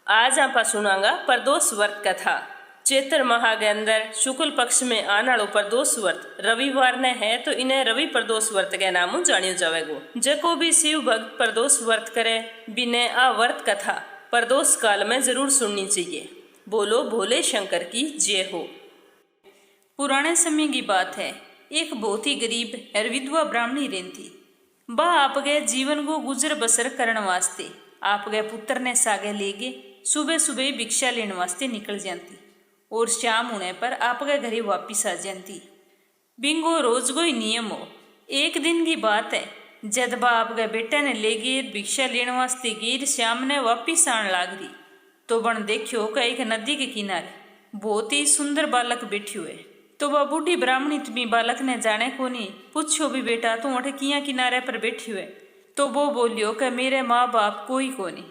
आज आपा सुनांगा प्रदोष व्रत कथा। चैत्र माह के अंदर शुक्ल पक्ष में आने वालो प्रदोष व्रत रविवार ने है तो इन्हें रवि प्रदोष व्रत के नाम जानियो जावेगो। जको भी शिव भक्त प्रदोष व्रत करे बिने आ व्रत कथा प्रदोष काल में जरूर सुननी चाहिए। बोलो भोले शंकर की जय हो। पुराने समय की बात है, एक बहुत ही गरीब और विधवा ब्राह्मणी रहती। वह आपके जीवन को गुजर बसर करने वास्ते आपके पुत्र ने सागे लेके सुबह सुबह भिक्षा लेने वास्ते निकल जाती और शाम होने पर आपके घरे वापिस आ जाती। बिंगो रोज को ही नियम हो। एक दिन की बात है, जब वह आपके बेटे ने ले गए भिक्षा लेने वास्ते गिर शाम ने वापिस आने लाग रही तो बन देखियो कि एक नदी के किनारे बहुत ही सुंदर बालक बैठी हुए। तो वह बूढ़ी ब्राह्मणी तुम्हें बालक ने जाने को नहीं पूछो भी बेटा तू अठे किया किनारे पर बैठी हुए। तो वो बोलियो कि मेरे माँ बाप कोई को नहीं,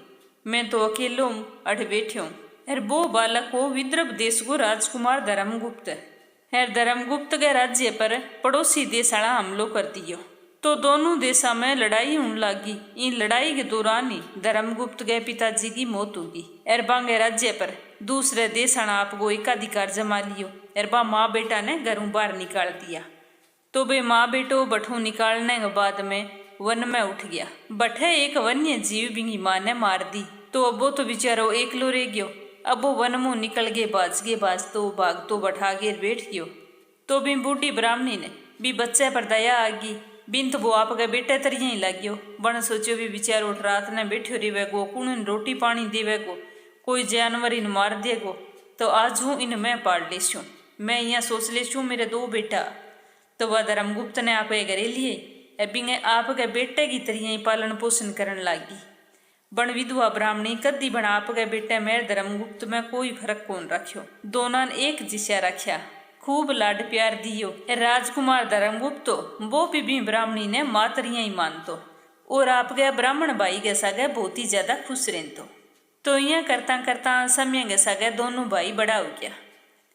मैं तो अकेलो हूँ अठ बैठे हूँ। और वो बालक को विदर्भ देश को राजकुमार धर्मगुप्त है। धर्मगुप्त के राज्य पर पड़ोसी देश वाला हमलो कर दियो तो दोनों देशों में लड़ाई होने लगी। इन लड़ाई के दौरान ही धर्मगुप्त के पिताजी की मौत होगी और बांगे राज्य पर दूसरे देश वाला आपको एकाधिकार जमा लियो और बा माँ बेटा ने घरों बाहर निकाल दिया। तो वे माँ बेटो बठू निकालने के बाद में वन में उठ गया। बठे एक वन्य जीव बिंगी माँ ने मार दी तो अब वो तो बेचारो एकलो रह गयो। अब वो वन मुँह निकल गए बाज तो भाग तो बैठा के बैठ गयो। तो भी बूढ़ी ब्राह्मणी ने भी बच्चे पर दया आ गई। बिन तो वो आपके बेटे तरिया ही लग गयो। बन सोचो भी बेचारो रात ने बैठो रेवेगो, कुण रोटी पानी देवेगो, कोई जानवर इन मार देगो तो आज हूँ इन मैं पाल लेशू। मैं यहाँ सोच लेशू मेरे दो बेटा। तो वह धर्मगुप्त ने आप घरे लिए बिंगे आपके बेटे की तरिया ही पालन पोषण करने लागी। बन विधवा ब्राह्मणी कदी बन आपके बेटे मेरे धर्मगुप्त में कोई फर्क कौन रखियो, दोनों ने एक जिस्या रखा, खूब लाड प्यार दियो। राजकुमार धर्मगुप्त तो वो भी ब्राह्मणी ने मातरिया ही मानतो और आपके ब्राह्मण भाई के सागे बहुत ही ज्यादा खुश रहतो। तो यहाँ करता करता समय के सागे दोनों भाई बड़ा हो गया।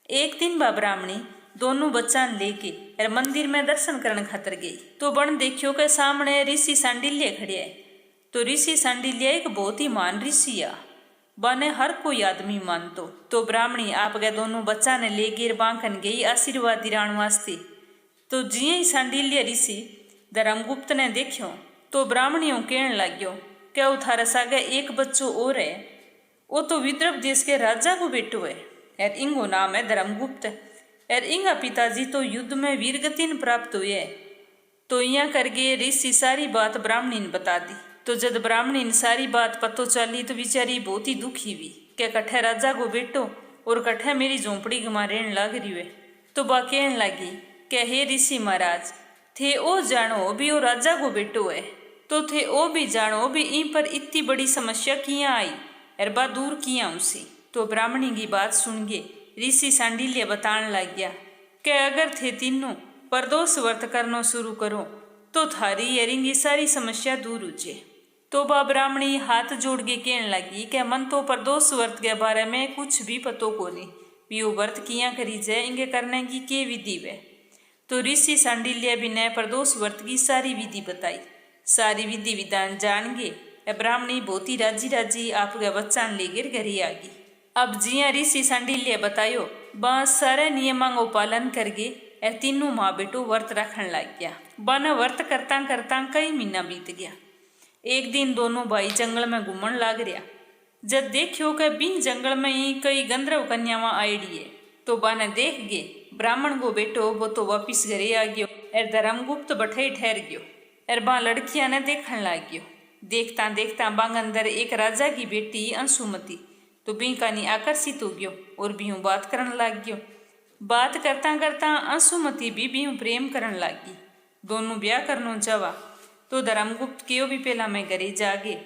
एक दिन बा ब्राह्मणी दोनों बच्चा लेके और मंदिर में दर्शन करने खातर गई तो बन देखियो के सामने ऋषि सांडिल्य खड़े है। तो ऋषि सांडिल्य एक बहुत ही मान ऋषि आ, बने हर कोई आदमी मानतो। तो ब्राह्मणी आपके दोनों बच्चा ने ले गिर बांकन गई आशीर्वाद दिलाने वास्ते। तो जिये ही सांडिल्य ऋषि धर्मगुप्त ने देखियो तो ब्राह्मणियों कहने लग्यो क्या उथारे सागे एक बच्चों और है, वो तो विदर्भ देश के राजा को बेटो है और इंगो नाम है धर्मगुप्त और इंगा पिताजी तो युद्ध में वीरगति प्राप्त हुए। तो यहाँ करके ऋषि सारी बात ब्राह्मणी ने बता दी। तो जब ब्राह्मणी ने सारी बात पतो चली तो बेचारी बहुत ही दुखी हुई क्या कट्ठे राजा को बेटो और कट्ठे मेरी झोंपड़ी गमा रहने लग रही है। तो बा कहने लगी कि हे ऋषि महाराज थे ओ जानो भी वो राजा को बेटो है तो थे ओ भी जानो भी इन पर इतनी बड़ी समस्या किया आई और बा दूर किया उसी। तो ब्राह्मणी की बात सुन के ऋषि सांडिल्य बताने लग गया कि अगर थे तीनों प्रदोष व्रत करना शुरू करो तो थारी यरिंगी सारी समस्या दूर उजे। तो बा ब्राह्मणी हाथ जोड़ के कहने लगी कि मन तो प्रदोष व्रत के बारे में कुछ भी पतो को नहीं, भी वो व्रत किया करी जाए इनके करने की के विधि वे। तो ऋषि सांडिल्य भी ने प्रदोष व्रत की सारी विधि बताई। सारी विधि विधान जान गए ब्राह्मणी बहुत ही राजी राजी आपके बच्चा लेकर घरे आ गई। अब जिया ऋषि सांडिल्य बतायो बस सारे नियमों को पालन करके और तीनों माँ बेटो व्रत रखने लग गया। बन व्रत करता करता कई महीना बीत गया। एक दिन दोनों भाई जंगल में घूमन लाग रहा। जब देखियो कि बिन जंगल में ही कई गंधर्व कन्यावा आईडी है तो बाने देख गए ब्राह्मण को बेटो वो तो वापिस घरे आ गयो और धर्मगुप्त बठे ठहर गयो और बा लड़किया ने देखने लग गयो। देखता देखता बांग अंदर एक राजा की बेटी अंशुमती तो बीकानी आकर्षित हो गयो और बीहू बात करने लग गयो। बात करता करता अंशुमती भी बीहू प्रेम करने लगी। दोनों ब्याह करनो जावा तो धर्मगुप्त क्यों भी पहला मैं घरे जागे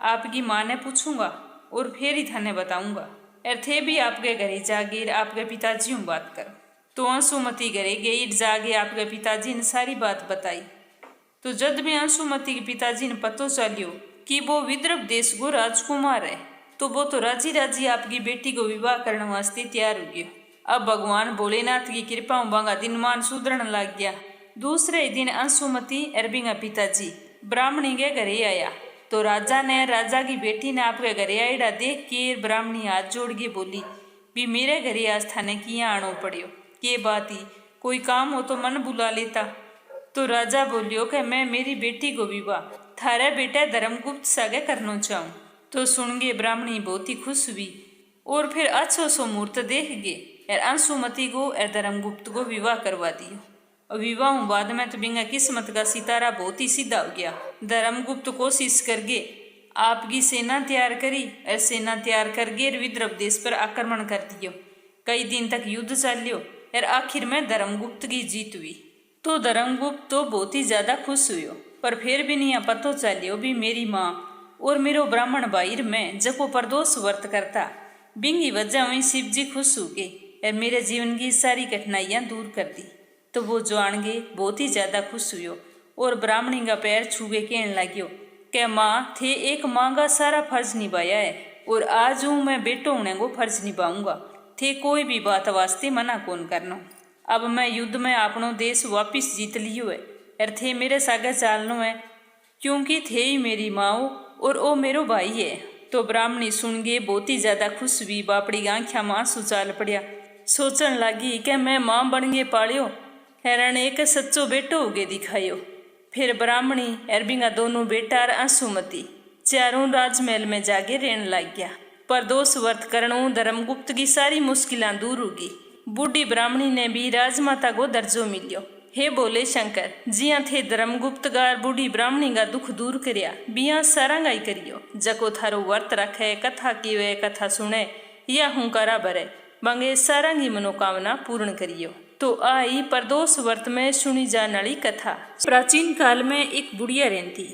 आपकी माँ ने पूछूंगा और फिर ही थाने बताऊंगा और थे भी आपके घरे जागे आपके पिताजी हूँ बात करो। तो अंशुमती घरे गई जागे आपके पिताजी ने सारी बात बताई। तो जब भी अंशुमती के पिताजी ने पतो चलियो कि वो विदर्भ देश को राजकुमार है तो वो तो राजी राजी आपकी बेटी को विवाह करने वास्ते तैयार हो गया। अब भगवान भोलेनाथ की कृपा बांगा दिनमान सुधरने लग गया। दूसरे दिन अंशुमती और बिंगा पिताजी ब्राह्मणी के घरे आया तो राजा ने राजा की बेटी ने आपके घरे आईड़ा देख के ब्राह्मणी हाथ जोड़ के बोली, भी मेरे घरे आज थाने किया आनो पड़ियो, के बात ही कोई काम हो तो मन बुला लेता। तो राजा बोलियो कि मैं मेरी बेटी को विवाह थारे बेटा धर्मगुप्त सागे करना चाहूँ। तो सुन गे ब्राह्मणी बहुत ही खुश हुई और फिर अच्छो सो मुहूर्त देख गे और अंशुमती को और धर्मगुप्त को विवाह करवा दियो। और विवाह बाद में तो बिंगा किस्मत का सितारा बहुत ही सीधा हो गया। धर्मगुप्त कोशिश करके आपकी सेना तैयार करी और सेना तैयार करके विदर्भ देश पर आक्रमण कर दियो। कई दिन तक युद्ध चलियो और आखिर में धर्मगुप्त की जीत हुई। तो धर्मगुप्त तो बहुत ही ज्यादा खुश हुई, पर फिर भी नहीं पतो चलियो भी मेरी माँ और मेरो ब्राह्मण भाई में जको परदोष वर्त करता बिंगी वजह हुई शिव जी खुश हो गए और मेरे जीवन की सारी कठिनाइयां दूर कर दी। तो वो जान गए बहुत ही ज्यादा खुश हुई और ब्राह्मणी का पैर छूगे कहने लगियो कि माँ थे एक माँ का सारा फर्ज निभाया है और आज हूँ मैं बेटो होने को फर्ज निभाऊंगा, थे कोई भी बात वास्ते मना कौन करना। अब मैं युद्ध में अपनो देश वापिस जीत लियो है और थे मेरे सागे चालनो है, क्योंकि थे ही मेरी माँ और ओ मेरो भाई है। तो ब्राह्मणी सुन गए बहुत ही ज्यादा खुश हुई, बापड़ी आंख्या मां सुचाल पड़िया, सोचन लगी कि मैं मां बन गए पालियो हैरण एक सच्चो बेटो हो गए दिखायो। फिर ब्राह्मणी अरबिंगा दोनों बेटा और अंशुमती चारों राजमहल में जाके रहने लग गया। परदोष वर्त करणों धर्मगुप्त की सारी मुश्किलां दूर होगी। बूढ़ी ब्राह्मणी ने भी राजमाता को दर्जो मिलियो। हे बोले शंकर, जिया थे धर्मगुप्त गार बूढ़ी ब्राह्मणी का दुख दूर करया बिया सारंगाई करियो। जको थारो वर्त रखे कथा कीवे कथा सुने या हुंकारा भरे बंगे सारंगी मनोकामना पूर्ण करियो। तो आई परदोष वर्त में सुनी जाने वाली कथा। प्राचीन काल में एक बुढ़िया रहती।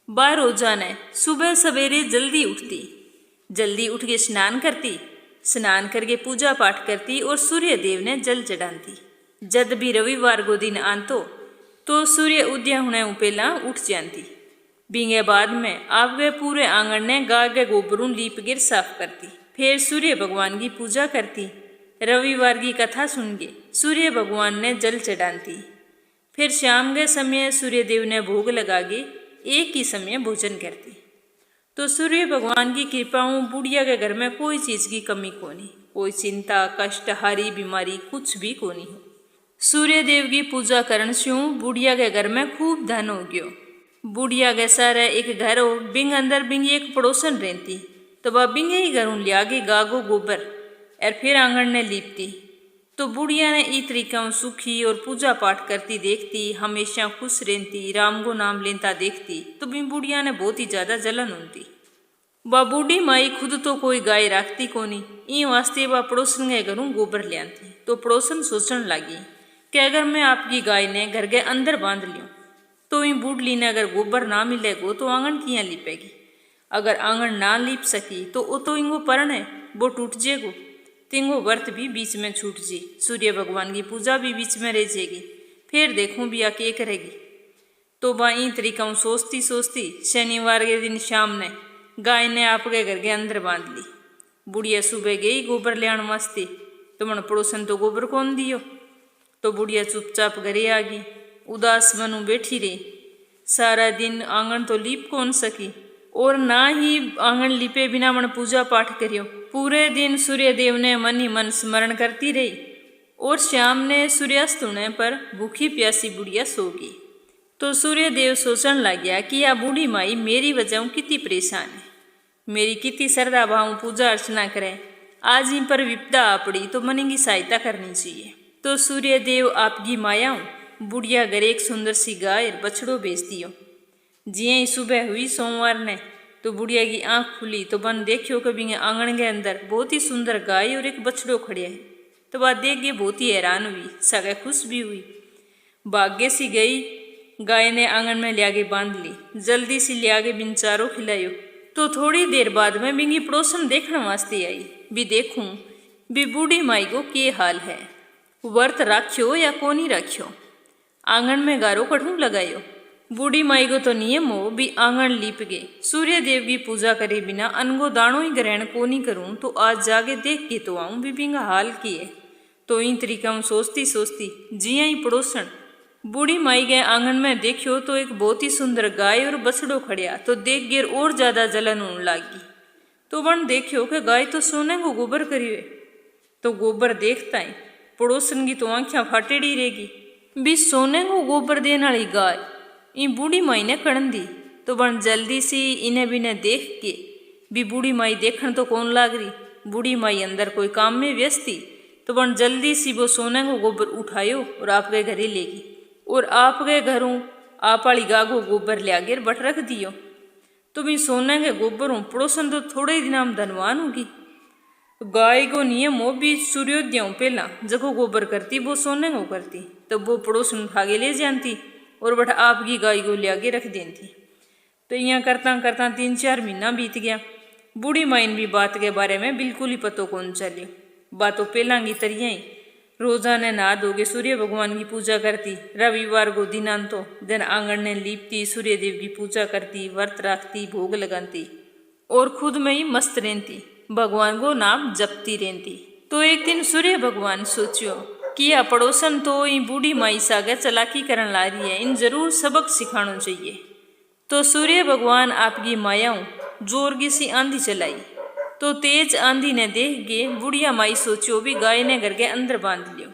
बार रोजाना सुबह सवेरे जल्दी उठती, जल्दी उठ के स्नान करती, स्नान करके पूजा पाठ करती और सूर्य देव ने जल चढ़ाती। जद भी रविवार को दिन आंतो तो सूर्य उदय होने पहला उठ जाती। बींगे बाद में आपके पूरे आंगन ने गाय के गोबरों लीप गिर साफ करती। फिर सूर्य भगवान की पूजा करती। रविवार की कथा सुन के सूर्य भगवान ने जल चढ़ाती। फिर शाम के समय सूर्य देव ने भोग लगा के एक ही समय भोजन करती। तो सूर्य भगवान की कृपाओं बुढ़िया के घर में कोई चीज की कमी कोनी, कोई चिंता कष्ट हारी बीमारी कुछ भी कोनी हो। सूर्य देव की पूजा करण से बुढ़िया के घर में खूब धन हो गयो। बुढ़िया के सारे एक घर हो, बिंग अंदर बिंग एक पड़ोसन रहती। तो वह बिंगे ही घरों लिया के गागो गोबर और फिर आंगन ने लीपती। तो बुढ़िया ने ई तरीका सुखी और पूजा पाठ करती देखती, हमेशा खुश रहती, राम को नाम लेता देखती। तो बिंग बुढ़िया ने बहुत ही ज्यादा जलन होती। वह बूढ़ी माई खुद तो कोई गाय रखती कोनी, ई वास्ते वह पड़ोसन के घरों गोबर ले आती। तो पड़ोसन सोचने लगी कि अगर मैं आपकी गाय ने घर के अंदर बांध लियो तो इन बूढ़ली ने अगर गोबर ना मिलेगो तो आंगन किया लिपेगी। अगर आंगन ना लिप सकी तो वो तो इंगो परण है वो टूट जेगो, तिंगो व्रत भी बीच में छूट जी, सूर्य भगवान की पूजा भी बीच में रह जाएगी। फिर देखूं बिया के करेगी। तो वह इन तरीका सोचती सोचती शनिवार के दिन शाम ने गाय ने आपके घर के अंदर बांध ली। बुढ़िया सुबह गई गोबर ले आने वास्ते, तो मन पड़ोसन तो गोबर कौन दियो। तो बुढ़िया चुपचाप घरे आ गई, उदास बनू बैठी रही। सारा दिन आंगन तो लीप कौन सकी और ना ही आंगन लीपे बिना मन पूजा पाठ करियो। पूरे दिन सूर्य देव ने मन ही मन स्मरण करती रही और शाम ने सूर्यास्त होने पर भूखी प्यासी बुढ़िया सो गई। तो सूर्य देव सोचने लग गया कि यह बूढ़ी माई मेरी वजह कितनी परेशान है, मेरी कितनी श्रद्धा भाव पूजा अर्चना करे, आज इन पर विपदा आ पड़ी तो मन की सहायता करनी चाहिए। तो सूर्य देव आपकी मायाओं बुढ़िया घर एक सुंदर सी गाय बछड़ो भेज दियो। जिये ही सुबह हुई सोमवार ने तो बुढ़िया की आंख खुली तो बन देखियो कभी आंगन के अंदर बहुत ही सुंदर गाय और एक बछड़ो खड़े है। तो वह देख के बहुत ही हैरान हुई, सगे खुश भी हुई। भाग्य सी गई, गाय ने आंगन में लिया के बांध ली, जल्दी से लिया के बिन चारो खिलायो। तो थोड़ी देर बाद में बिंगी पड़ोसन देखने वास्ते आई, भी देखूं भी बूढ़ी माई को के हाल है, व्रत राख्यो या कोनी राख्यो, आंगन में गारो कठू लगायो। बूढ़ी माई को तो नियम हो भी आंगन लीप गए, सूर्य देव की पूजा करे बिना अनगो दाणो ही ग्रहण कोनी करूं तो आज जाके देख के तो आऊं भी बिंगा हाल की है। तो इन तरीका सोचती सोचती जिया ही पड़ोसन बूढ़ी माई गए आंगन में देखियो तो एक बहुत ही सुंदर गाय और बछड़ो खड़िया। तो देख गिर और ज्यादा जलन होने लागी। तो बन देखियो कि गाय तो सोने को गोबर करियो। तो गोबर देखता ही पड़ोसन की तो आंखियां फाटेड़ी रहेगी। भी सोने को गोबर देने वाली गाय इन बूढ़ी माई ने कड़न दी। तो बन जल्दी सी इन्हें बिने देख के भी बूढ़ी माई देखन तो कौन लाग रही। बूढ़ी माई अंदर कोई काम में व्यस्त थी। तो बन जल्दी सी वो सोने को गोबर उठायो और आपके घरे लेगी और आपके घरों आप वाली गा को गोबर ले आगे बट रख दियो। तो भी सोने के गोबर हूँ पड़ोसन तो थोड़े दिन हम धनवान होगी। गाय को नियम हो भी सूर्योदय पहला जको गोबर करती वो सोने को करती। तो वो पड़ोसन उठागे ले जानती और बट आपकी गाय को ले आगे रख देती। तो यहाँ करता करता 3-4 महीना बीत गया। बूढ़ी माइन भी बात के बारे में बिल्कुल ही पतो कौन चली। बातों पहला की तरिया ही रोजाना नहा धोके सूर्य भगवान की पूजा करती। रविवार को दिनांतो दिन आंगन ने लीपती, सूर्य देव की पूजा करती, व्रत रखती, भोग लगाती और खुद में ही मस्त रहती, भगवान को नाम जपती रहती। तो एक दिन सूर्य भगवान सोचियो कि यह पड़ोसन तो इन बूढ़ी माई सागे चलाकी करन ला रही है, इन जरूर सबक सिखाना चाहिए। तो सूर्य भगवान आपकी मायाओं जोर की सी आंधी चलाई। तो तेज आंधी ने देख के बुढ़िया माई सोचियो भी गाय ने घर के अंदर बांध लियो।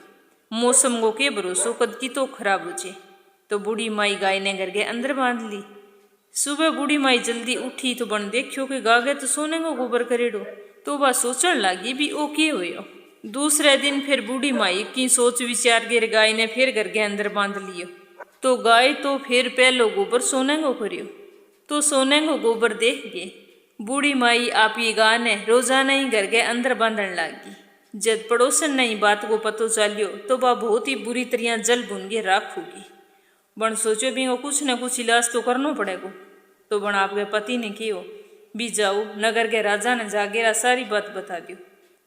मौसम को के भरोसो कद की तो खराब हो जाए। तो बूढ़ी माई गाय ने घर के अंदर बांध ली। सुबह बूढ़ी माई जल्दी उठी तो बन देखियो कि गागे तो सोने को गोबर करेडो। तो वह सोचन लगी भी ओ के होयो। दूसरे दिन फिर बूढ़ी माई की सोच विचार के गाय ने फिर घर के अंदर बांध लियो। तो गाय तो फिर पहलो गोबर सोने को करियो। तो सोने को गोबर देख के बूढ़ी माई आप ये गाय ने रोजाना ही घर के अंदर बांधन लागी। जब पड़ोसन ने बात को पतो चलियो तो वह बहुत ही बुरी तरह जल भुन के राख होगी। बन सोचो भी वो कुछ न कुछ इलाज तो करना पड़ेगा। तो बन आपके पति ने कहो भी जाओ नगर के राजा ने जागेरा सारी बात बता दियो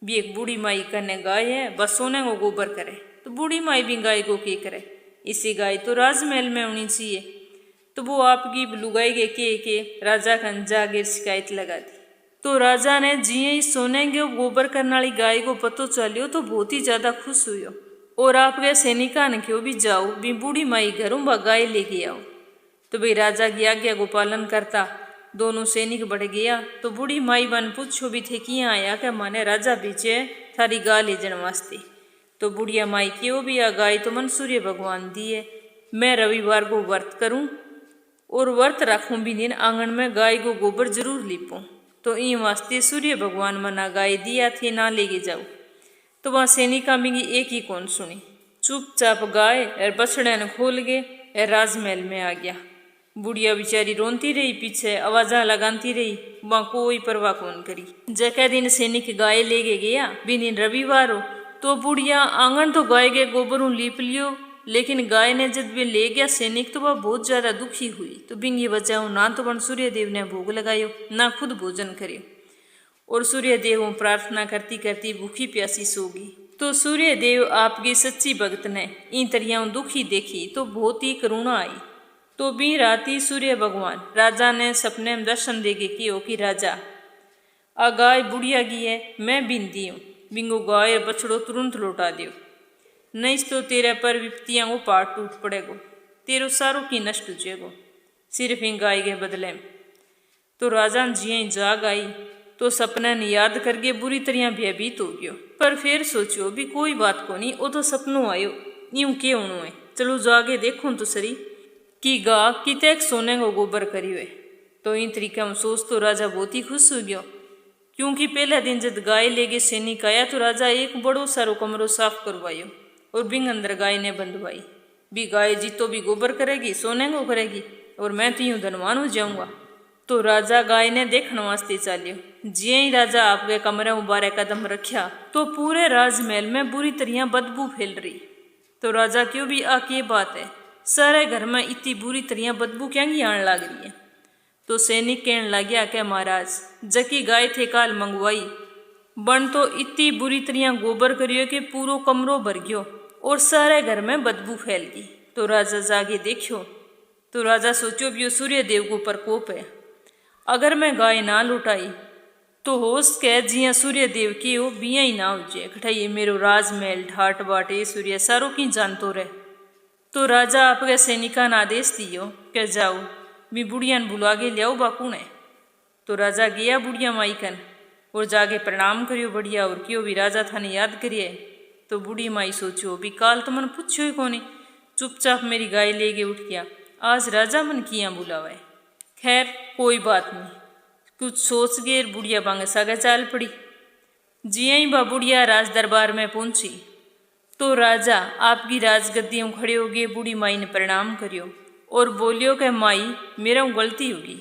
भी एक बूढ़ी माई कने गाय है बस सोने को गोबर करे। तो बूढ़ी माई भी गाय को के करे, इसी गाय तो राजमहल में होनी चाहिए। तो वो आपकी लुगाई के राजा खन जागीर शिकायत लगा दी। तो राजा ने जिये ही सोने के गोबर करने वाली गाय को पतो चलियो तो बहुत ही ज्यादा खुश हुई और आपके सैनिका ने क्यों भी जाओ भी बूढ़ी माई घरों व गाय लेके आओ। तो भाई राजा की आज्ञा को पालन करता दोनों सैनिक बढ़ गया। तो बूढ़ी माई बन पूछो भी थे कि आया क्या माने राजा बीचे थारी गाय ले जन वास्ते। तो बुढ़िया माई क्यों भी आ गाय तो मन सूर्य भगवान दिए, मैं रविवार को व्रत करूं और व्रत रखूं भी दिन आंगन में गाय को गोबर जरूर लिपूं। तो इन वास्ते सूर्य भगवान मना गाय दिया थे ना लेके जाओ। तो वहाँ सैनिका में एक ही कौन सुनी, चुपचाप गाय और बछड़े ने खोल गए और राजमहल में आ गया। बुढ़िया बेचारी रोनती रही, पीछे आवाजा लगाती रही, वहाँ कोई परवाह कौन करी। जैका दिन सैनिक गाय लेके गया भी दिन रविवार हो। तो बुढ़िया आंगन तो गाय के गोबरों लीप लियो, लेकिन गाय ने जब वे ले गया सैनिक तो वह बहुत ज्यादा दुखी हुई। तो बिंगी बचाओ ना तो बन सूर्य देव ने भोग लगायो ना खुद भोजन करियो और सूर्य देव प्रार्थना करती करती भूखी प्यासी सोगी। तो सूर्य देव आपकी सच्ची भक्त ने इन तरियाओं दुखी देखी तो बहुत ही करुणा आई। तो भी राती सूर्य भगवान राजा ने सपने में दर्शन देके कियो कि राजा आ गाय बुढ़िया की है, मैं बिनती हूँ बिंगो गाय बछड़ो तुरंत लौटा दियो, नहीं तो तेरे पर विपत्तियां को पार टूट पड़ेगो, तेरो सारों की नष्ट हो जाएगो सिर्फ इन गाय के बदले में। तो राजा जिये जाग आई तो सपना ने याद करके बुरी तरह भयभीत हो गयो। पर फिर सोचो भी कोई बात को नहीं, वो तो सपनों आयो, यूं के होनो है, चलो जाके देखो तो सरी कि गा कितने सोने को गोबर करी हुए। तो इन तरीका में सोच तो राजा बहुत ही खुश हो गयो, क्योंकि पहले दिन जब गाय लेके सैनिक आया तो राजा एक बड़ो सारो कमरो साफ करवायो और बिंग अंदर गाय ने बंधवाई भी गाय जी तो भी गोबर करेगी, सोने को करेगी और मैं तो यूं धनवान हो जाऊंगा। तो राजा गाय ने देखने वास्ते चालियो। जिये ही राजा आपके कमरे में 12 कदम रखा तो पूरे राजमहल में बुरी तरह बदबू फैल रही। तो राजा क्यों भी आ के बात है, सारे घर में इतनी बुरी तरह बदबू क्या आने लग रही है। तो सैनिक कहने लग्या क्या महाराज जकी गाय थे काल मंगवाई बन तो इतनी बुरी तरह गोबर करियो कि पूरो कमरो भर गयो और सारे घर में बदबू फैल गई। तो राजा जागे देखियो तो राजा सोचो भी सूर्य देव को प्रकोप है, अगर मैं गाय ना लुटाई तो होश कह जिया सूर्य देव की हो बिया ही ना हो जाए, कठाइए मेरो राजमहल ठाट बाटे सूर्य सारों की जानतो रहे। तो राजा आपके सैनिका ने आदेश दियो कि जाओ भी बुढ़िया ने बुला के लियाओ बाकुण है। तो राजा गया बुढ़िया माई कन और जाके प्रणाम करियो बढ़िया और क्यों भी राजा थाने याद करिए। तो बूढ़ी माई सोचो भी काल तो मन पूछो ही कोनी, चुपचाप मेरी गाय ले गए उठ गया, आज राजा मन किया बुलावे। खैर कोई बात नहीं, कुछ सोच गए बुढ़िया बांगे सागे चाल पड़ी। जिया ही बा बुढ़िया राज दरबार में पहुंची तो राजा आपकी राजगद्दियों खड़े हो गए। बूढ़ी माई ने प्रणाम करियो और बोलियो कि माई मेरा गलती होगी,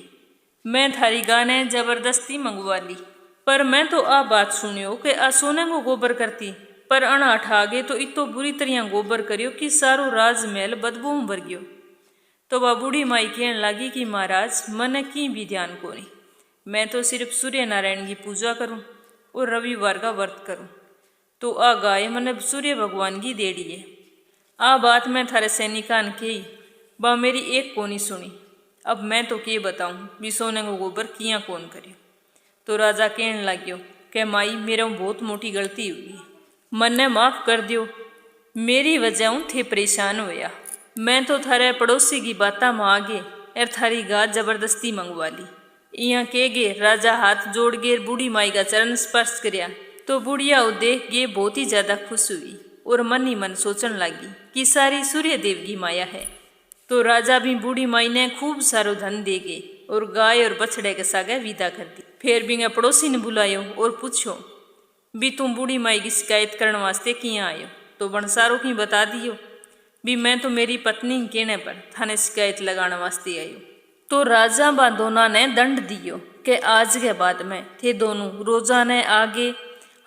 मैं थारी गाय ने जबरदस्ती मंगवा ली, पर मैं तो आ बात सुनियो कि आ सोने को गोबर करती, पर अण अठा गए तो इतो बुरी तरह गोबर करियो कि सारो राजमहल बदबू भर गयो। तो वह बूढ़ी माई कहने लगी कि महाराज मन की भी ध्यान को नहीं, मैं तो सिर्फ सूर्य नारायण की पूजा करूं और रविवार का व्रत करूं, तो आ गाय मन सूर्य भगवान की देड़ी है। आ बात मैं थारे सैनिकान कही, बा मेरी एक कोनी सुनी, अब मैं तो के बताऊं भी सोने को गोबर किया कौन करे। तो राजा कहने लग्यो कि माई मेरा बहुत मोटी गलती हुई, मन ने माफ कर दियो, मेरी वजह थे परेशान होया, मैं तो थारे पड़ोसी की बाता में आगे और थारी गाय जबरदस्ती मंगवा ली। यहाँ के गे राजा हाथ जोड़ गे बूढ़ी माई का चरण स्पर्श करया। तो बुढ़िया वो देख के बहुत ही ज्यादा खुश हुई और मन ही मन सोचने लगी कि सारी सूर्य देव की माया है। तो राजा भी बूढ़ी माई ने खूब सारो धन दे गए और गाय और बछड़े के सागे विदा कर दी। फिर भी पड़ोसी ने बुलायो और पूछो भी तुम बूढ़ी माई की शिकायत करने वास्ते किया आयो। तो बंसारो की बता दियो भी मैं तो मेरी पत्नी के कहने पर थाने शिकायत लगाने वास्ते आयो। तो राजा बा दोनों ने दंड दियो कि आज के बाद में थे दोनों रोजाना आगे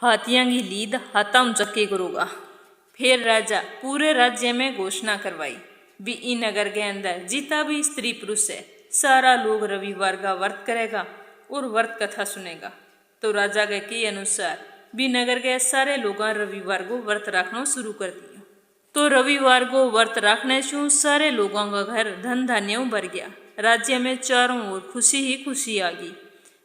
हाथियां की लीद हाथा चक्के करूँगा। फिर राजा पूरे राज्य में घोषणा करवाई भी इन नगर के अंदर जितना भी स्त्री पुरुष है सारा लोग रविवार का व्रत करेगा और व्रत कथा सुनेगा। तो राजा के अनुसार भी नगर के सारे लोग रविवार को व्रत रखना शुरू कर दिया। तो रविवार को व्रत रखने से सारे लोगों का घर धन धान्य भर गया। राज्य में चारों ओर खुशी ही खुशी आ गई।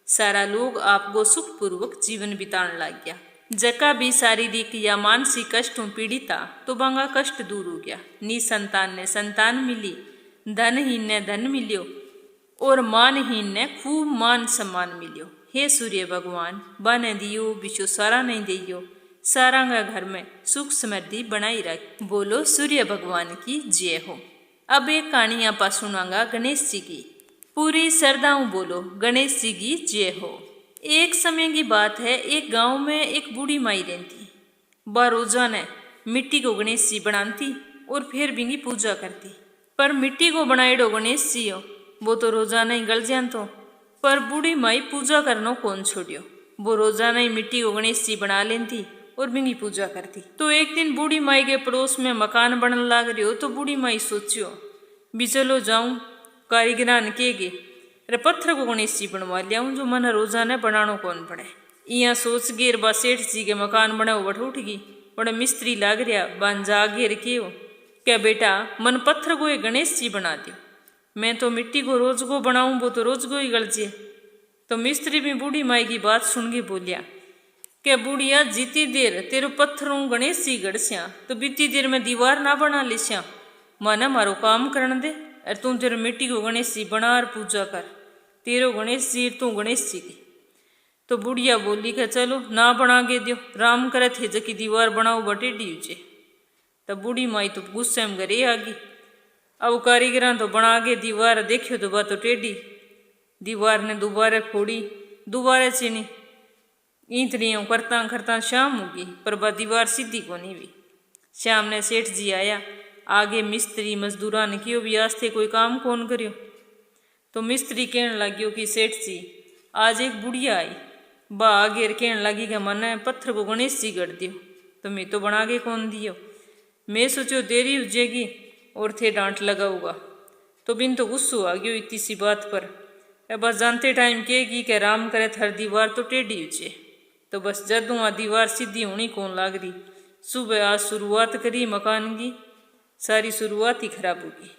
सारा लोग आपको सुखपूर्वक जीवन बिताने लग गया। जका भी शारीरिक या मानसिक कष्टों पीड़ित था तो बांगा कष्ट दूर हो गया। निसंतान ने संतान मिली, धनहीन ने धन मिलियो और मानहीन ने खूब मान सम्मान मिलियो। हे सूर्य भगवान बने दियो बिचो सारा नहीं दियो, सारा घर में सुख समृद्धि बनाई रख। बोलो सूर्य भगवान की जय हो। अब एक कहानी आपा सुनांगा गणेश जी की, पूरी श्रद्धाओं बोलो गणेश जी की जय हो। एक समय की बात है, एक गांव में एक बूढ़ी माई रहती। वह रोजाना मिट्टी को गणेश जी बनाती और फिर भी पूजा करती। पर मिट्टी को बनाएडो गणेश जी हो वो तो रोजाना ही गल जान तो, पर बूढ़ी माई पूजा करना कौन छोड़ियो, वो रोजाना ही मिट्टी को गणेश जी बना लेती और बिंगी पूजा करती। तो एक दिन बूढ़ी माई के पड़ोस में मकान बनने लग रही हो तो बूढ़ी माई सोचियो भी चलो जाऊं कारीगरान के गे रे पत्थर को गणेश जी बनवा लिया जो मन रोजाना बनानो कौन पड़े। यहाँ सोच गेर बा सेठ जी के मकान बने वो उठ गई। बड़ा मिस्त्री लाग रहा बन जा गेर के हो क्या बेटा मन पत्थर को एक गणेश जी बना दियो, मैं तो मिट्टी को रोज को बनाऊं वो तो रोज को ही गलजे। तो मिस्त्री भी बूढ़ी माई की बात सुन के बोलिया क्या बूढ़िया जीती देर तेरे पत्थरों गणेश जी गड़स्या तो बीती देर में दीवार ना बना लिस्या, माना मारो काम करने दे और तू तेरे मिट्टी को गणेश जी बना और पूजा कर, तेरो गणेश जी तू गणेश जी की। तो बुढ़िया बोली कि चलो ना बना के दियो, राम करे थे जकी दीवार बनाओ बटेडी उचे। तब बूढ़ी माई तो गुस्से में घरे आ गई। अब कारीगरां तो बना के दीवार देखियो तो बात तो टेढ़ी, दीवार ने दोबारा फोड़ी, दोबारा चीनी ईंतरियों करता करता शाम होगी पर बा दीवार सीधी को नहीं हुई। शाम ने सेठ जी आया, आगे मिस्त्री मजदूरा ने क्यों भी आस्ते कोई काम कौन करियो। तो मिस्त्री कहने लगियो कि सेठ जी आज एक बुढ़िया आई, बा आगे कहने लगी कि मन पत्थर को गणेश जी गढ़ दियो, तो मैं तो बना के कौन दियो, मैं सोचो देरी हो जाएगी और थे डांट लगाऊंगा। तो बिन तो गुस्सो आ गयो इतनी सी बात पर, बस जानते टाइम कहेगी कि राम करे थर दीवार तो टेढ़ी उचे। तो बस जदू आ दीवार सीधी होनी कौन लाग रही। सुबह आज शुरुआत करी मकान की, सारी शुरुआत ही खराब होगी।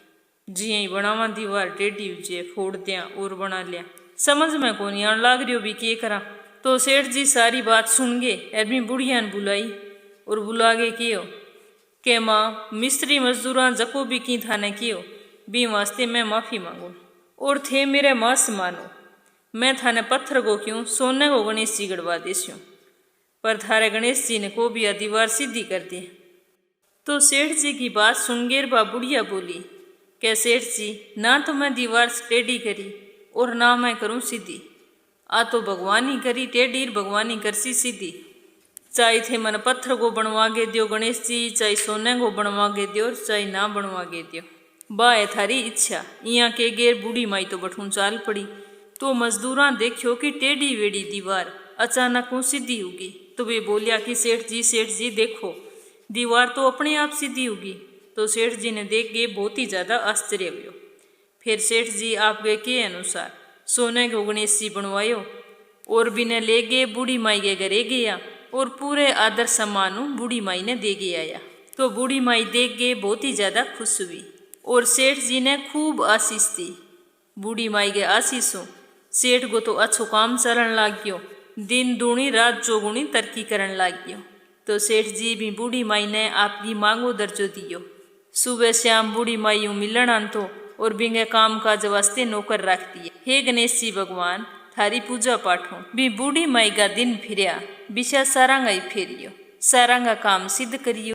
जी ही बनावा दीवार टेढ़ी उचे, फोड़ दिया और बना लिया, समझ में कौन आन लाग रही हो भी के करा। तो सेठ जी सारी बात सुन गए, अभी बुढ़िया ने बुलाई और बुला के कियो के माँ मिस्त्री मजदूरा जको भी की थाने कियो बी वास्ते मैं माफ़ी मांगू और थे मेरे मास मानो। मैं थाने पत्थर को क्यों सोने को गणेश जी गड़वा देस्यूँ, पर थारे गणेश जी ने को भी आ दीवार सीधी कर दी। तो सेठ जी की बात सुनगेर बा बुढ़िया बोली के सेठ जी ना तो मैं दीवार टेढ़ी करी और ना मैं करूँ सीधी, आ तो भगवानी करी टेढ़ी भगवानी करसी सीधी। चाहे थे मन पत्थर को बनवा के दियो गणेश जी, चाहे सोने को बनवा के दियो, चाहे ना बनवा के दियो, बा है थारी इच्छा। इया के गेर बूढ़ी माई तो बठूं चाल पड़ी। तो मजदूरा देखियो कि टेढ़ी वेढ़ी दीवार अचानक को सीधी होगी। तो वे बोलिया कि सेठ जी देखो दीवार तो अपने आप सीधी होगी। तो सेठ जी ने देख के बहुत ही ज़्यादा आश्चर्य हुआ। फिर सेठ जी आपके के अनुसार सोने को गणेश जी बनवायो और बिने ले गए बूढ़ी माई के घरे गया और पूरे आदर सम्मान बूढ़ी माई ने दे के आया। तो बूढ़ी माई देख के बहुत ही ज़्यादा खुश हुई और सेठ जी ने खूब आशीष दी। बूढ़ी माई के आशीषों सेठ को तो अच्छो काम चलन लाग गयो, दिन दूनी रात चौगुनी तरक्की करन लाग गयो। तो सेठ जी भी बूढ़ी माई ने आपकी मांगो दर्जो दियो। सुबह शाम बूढ़ी माई मिलन आंतो और बिंगे काम काज वास्ते नौकर रख दिए। हे गणेश जी भगवान थारी पूजा पाठ हो। भी बूढ़ी माई का दिन फिरया बिशा सारांगा ही फेरियो, सारांगा काम सिद्ध करियो।